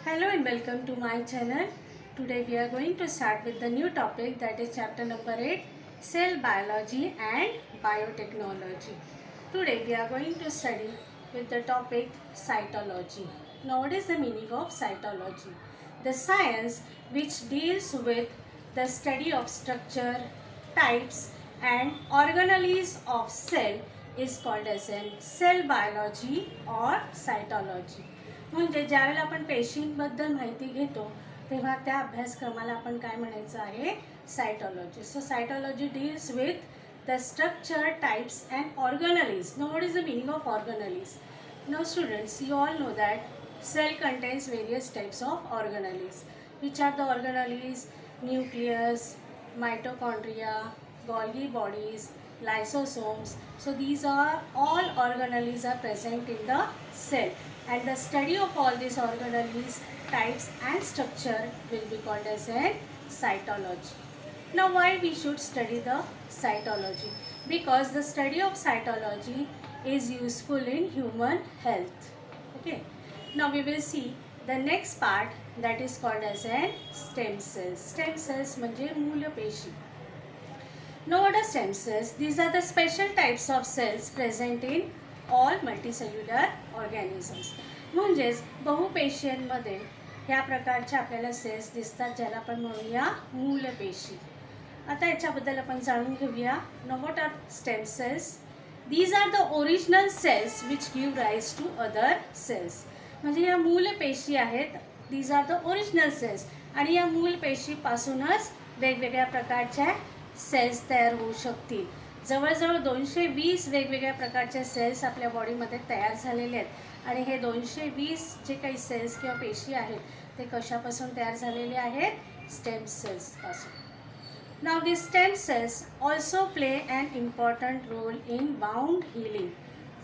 Hello and welcome to my channel. Today we are going to start with the new topic, that is chapter number 8, Cell Biology and Biotechnology. Today we are going to study with the topic cytology. Now what is the meaning of cytology? The science which deals with the study of structure, types and organelles of cell is called as cell biology or cytology. म्हणजे ज्यावेळेला आपण पेशींबद्दल माहिती घेतो तेव्हा त्या अभ्यासक्रमाला आपण काय म्हणायचं आहे, cytology. So cytology deals with the structure, types and organelles. No what is the meaning of organelles? No students, you all know that cell contains various types of organelles. Which are the organelles? Nucleus, mitochondria, Golgi bodies, lysosomes. So these are all organelles are present in the cell, and the study of all these organelles, types and structure will be called as a cytology. Now why we should study the cytology? Because the study of cytology is useful in human health. Okay. Now we will see the next part, that is called as a stem cells. Stem cells म्हणजे मूलपेशी. Now what are stem cells? These are the special types of cells present in all multicellular organisms. म्हणजेच बहुपेशींमध्ये या प्रकारचे आपल्याला sales दिसतात ज्याला आपण म्हणूया मूलपेशी. आता याच्याबद्दल आपण जाणून घेऊया. Now what are stem cells? These are the original cells which give rise to other cells. म्हणजे या मूलपेशी आहेत. These are the original cells. आणि या मूलपेशीपासूनच वेगवेगळ्या प्रकारच्या सेल्स तयार होऊ शकतील. जवळजवळ 220 वेगवेगळ्या प्रकारचे सेल्स आपल्या बॉडीमध्ये तयार झालेले आहेत. आणि हे 220 जे काही सेल्स किंवा पेशी आहेत ते कशापासून तयार झालेले आहेत? स्टेम सेल्सपासून. Now this stem cells also play an important role in wound healing.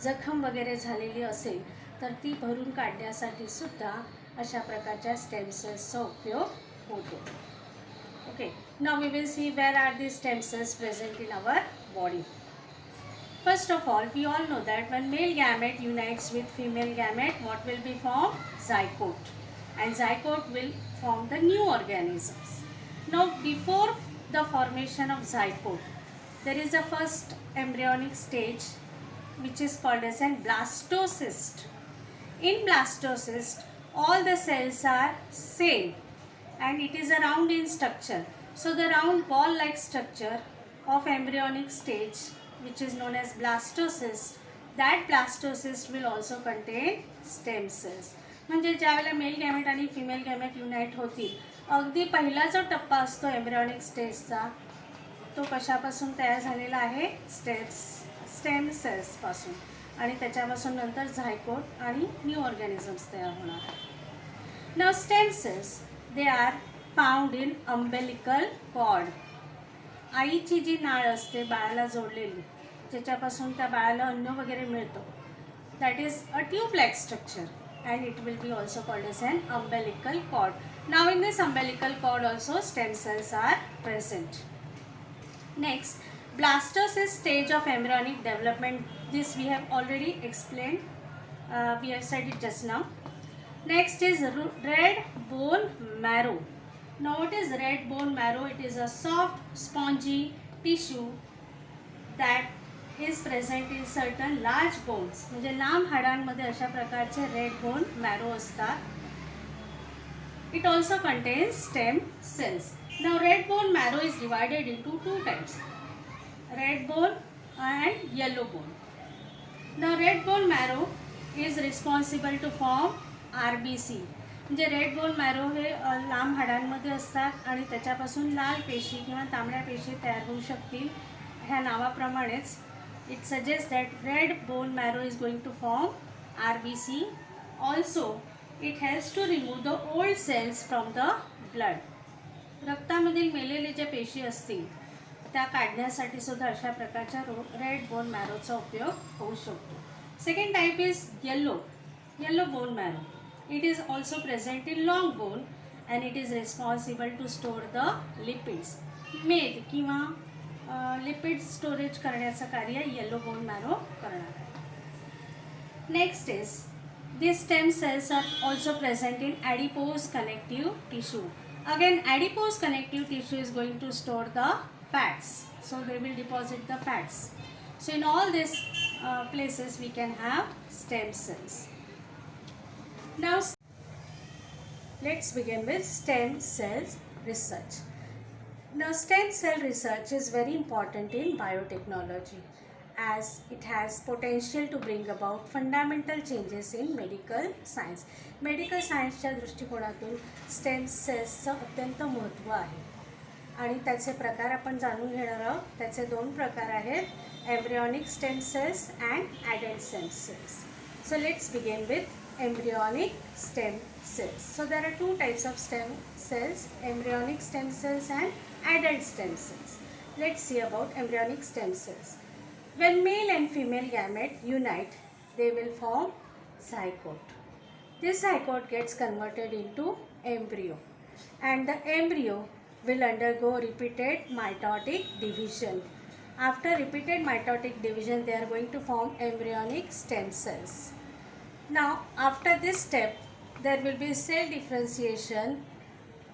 जखम वगैरे झालेली असेल तर ती भरून काढण्यासाठी सुद्धा अशा प्रकारच्या स्टेम सेल्सचा उपयोग होतो. Okay, now we will see where are these stem cells present in our body. First of all, we all know that when male gamete unites with female gamete, what will be formed? Zygote. And zygote will form the new organisms. Now, before the formation of zygote, there is a first embryonic stage which is called as a blastocyst. In blastocyst, all the cells are same. And it is a round in structure. So the round ball like structure of embryonic stage, which is known as blastocyst, that blastocyst will also contain stem cells. म्हणजे ज्यावेळेला mail gamete आणि female gamete unite होतील, अगदी पहिला जो टप्पा असतो embryonic स्टेजचा तो कशापासून तयार झालेला आहे? स्टेम सेल्सपासून. आणि त्याच्यापासून नंतर झायगोट आणि न्यू ऑर्गॅनिझम्स तयार होणार आहेत. Now stem cells, they are found in umbilical cord. आईची जी नाळ असते बाळाला जोडलेली, ज्याच्यापासून त्या बाळाला अन्न वगैरे मिळतो, that is a tube-like structure, and it will be also called as an umbilical cord. Now in this umbilical cord also stem cells are present. Next, blastocyst stage of embryonic development. This we have already explained. We have said it just now. Next is red bone marrow. Now what is red bone marrow? It is a soft spongy tissue that is present in certain large bones. म्हणजे लांब हाडांमध्ये अशा प्रकारचे red bone marrow असतात. It also contains stem cells. Now red bone marrow is divided into two types, red bone and yellow bone. Now red bone marrow is responsible to form RBC. म्हणजे red bone marrow हे लांब हाडांमध्ये असतात आणि त्याच्यापासून लाल पेशी किंवा तांबड्या पेशी तयार होऊ शकतील. ह्या नावाप्रमाणेच it suggest that red bone marrow is going to form RBC. Also it helps to remove the old cells from the blood. रक्तामधील मेलेले जे पेशी असतील त्या काढण्यासाठी सुद्धा अशा प्रकारच्या रेड बोन मॅरोचा उपयोग होऊ शकतो. Second type is yellow bone marrow. It is also present in long bone and it is responsible to store the lipids. मेद किंवा लिपिड स्टोरेज करण्याचं कार्य येलो बोन मॅरो करणार आहे. Next is These stem cells are also present in adipose connective tissue. Again, adipose connective tissue is going to store the fats. So they will deposit the fats. So in all these places we can have stem cells. Now let's begin with stem cells research. Now stem cell research is very important in biotechnology as it has potential to bring about fundamental changes in medical science. Medical सायन्सच्या दृष्टिकोनातून stem सेल्सचं अत्यंत महत्त्व आहे आणि त्याचे प्रकार आपण जाणून घेणार आहोत. त्याचे दोन प्रकार आहेत, embryonic stem cells and adult stem cells. So let's begin with embryonic stem cells. So there are two types of stem cells, embryonic stem cells and adult stem cells. Let's see about embryonic stem cells. When male and female gamete unite, they will form zygote. This zygote gets converted into embryo and the embryo will undergo repeated mitotic division. After repeated mitotic division, they are going to form embryonic stem cells. Now, after this step, there will be cell differentiation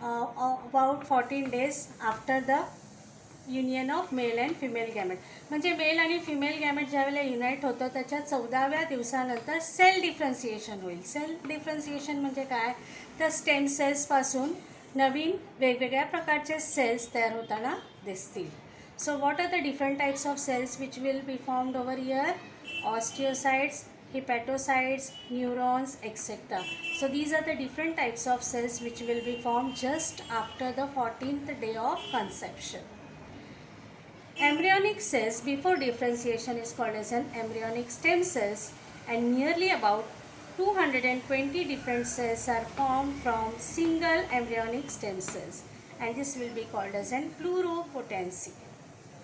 about 14 days after the union of male and female gamete. म्हणजे mail आणि female gamete ज्यावेळेला unite होतं त्याच्या 14व्या दिवसानंतर cell differentiation होईल. Cell differentiation म्हणजे काय, तर स्टेम सेल्सपासून नवीन वेगवेगळ्या प्रकारचे सेल्स तयार होताना दिसतील. So what are the different types of cells which will be formed over here? Osteocytes, hepatocytes, neurons, etc. So these are the different types of cells which will be formed just after the 14th day of conception. Embryonic cells before differentiation is called as an embryonic stem cells, and nearly about 220 different cells are formed from single embryonic stem cells, and this will be called as an pluripotency.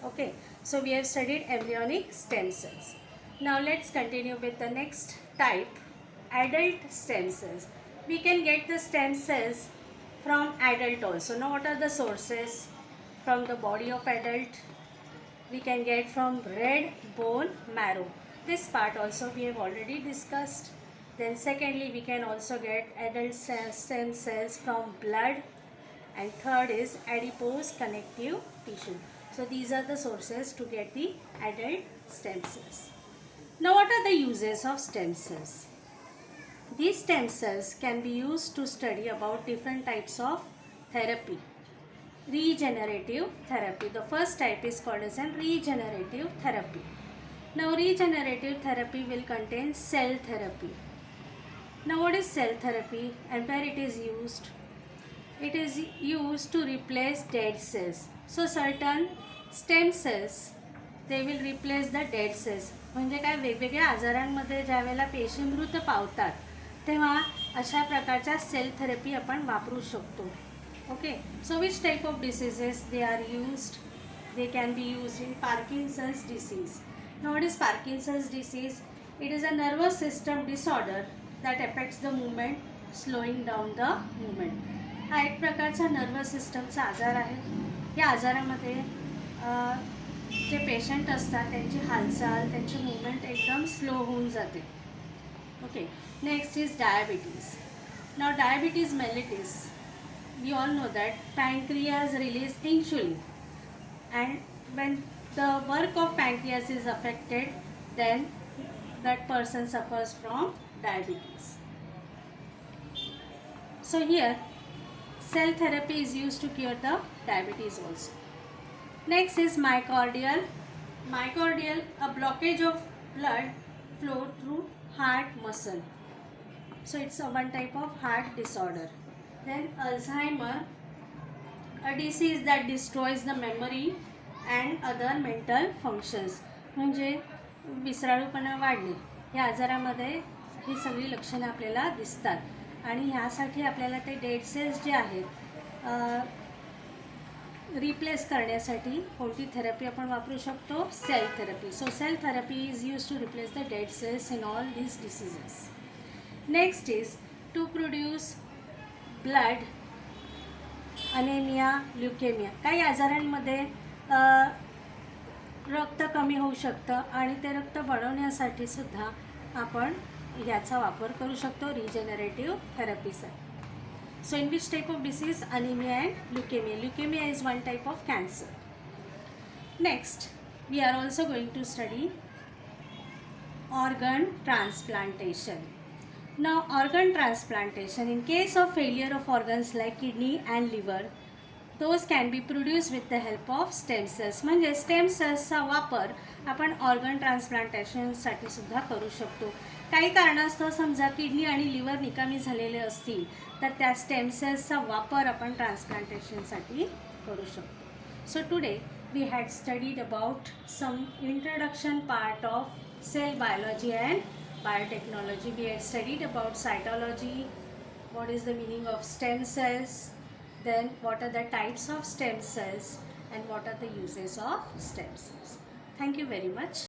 Okay, so we have studied embryonic stem cells. Now let's continue with the next type, adult stem cells. We can get the stem cells from adult also. Now what are the sources? From the body of adult, we can get from red bone marrow. This part also we have already discussed. Then secondly, we can also get adult stem cells from blood, and third is adipose connective tissue. So these are the sources to get the adult stem cells. Now what are the uses of stem cells? These stem cells can be used to study about different types of therapy. Regenerative therapy. The first type is called as a regenerative therapy. Now regenerative therapy will contain cell therapy. Now what is cell therapy and where it is used? It is used to replace dead cells. So certain stem cells, they will replace the dead cells. म्हणजे काय, वेगवेगळ्या आजारांमध्ये ज्यावेळेला पेशी मृत पावतात तेव्हा अशा प्रकारच्या सेल थेरपी आपण वापरू शकतो. Okay, so which type of diseases they are used? They can be used in Parkinson's disease. Now what is Parkinson's disease? It is a nervous system disorder that affects the movement, slowing down the movement. हा एक प्रकारचा nervous सिस्टमचा आजार आहे. या आजारामध्ये जे patient असतात त्यांची हालचाल, त्यांची मूवमेंट एकदम स्लो होऊन जाते. Okay, next is diabetes. Now diabetes mellitus, we all know that pancreas release insulin, and when the work of pancreas is affected, then that person suffers from diabetes. So here cell therapy is used to cure the diabetes also. Next is myocardial. Myocardial, a blockage of blood flow through heart muscle. So it's a one type of heart disorder. Then Alzheimer, a disease that destroys the memory and other mental functions. म्हणजे विसराळूपणा वाढणे. या आजारामध्ये ही सगळी लक्षणं आपल्याला दिसतात आणि ह्यासाठी आपल्याला ते डेड सेल्स जे आहेत रिप्लेस करण्यासाठी कोणती थेरपी आपण वापरू शकतो? Cell therapy. So cell therapy is use to replace the dead cells in all these diseases. Next is to produce blood, anaemia, leukaemia. काही आजारांमध्ये रक्त कमी होऊ शकतं आणि ते रक्त वाढवण्यासाठी सुद्धा आपण ह्याचा वापर करू शकतो रिजेनरेटिव्ह थेरपीसाठी. So in which type of disease? Anemia and leukemia. Leukemia is one type of cancer. Next, we are also going to study organ transplantation. Now, organ transplantation, in case of failure of organs like kidney and liver, those can be produced with the help of stem cells. म्हणजे stem सेल्सचा वापर आपण organ ट्रान्सप्लांटेशनसाठी सुद्धा करू शकतो. काही कारणास्तव समजा kidney आणि लिव्हर निकामी झालेले असतील तर त्या स्टेम सेल्सचा वापर आपण ट्रान्सप्लांटेशनसाठी करू शकतो. So today we had studied about some introduction part of cell biology and biotechnology. We had studied about cytology, what is the meaning of stem cells, then what are the types of stem cells and what are the uses of stem cells. Thank you very much.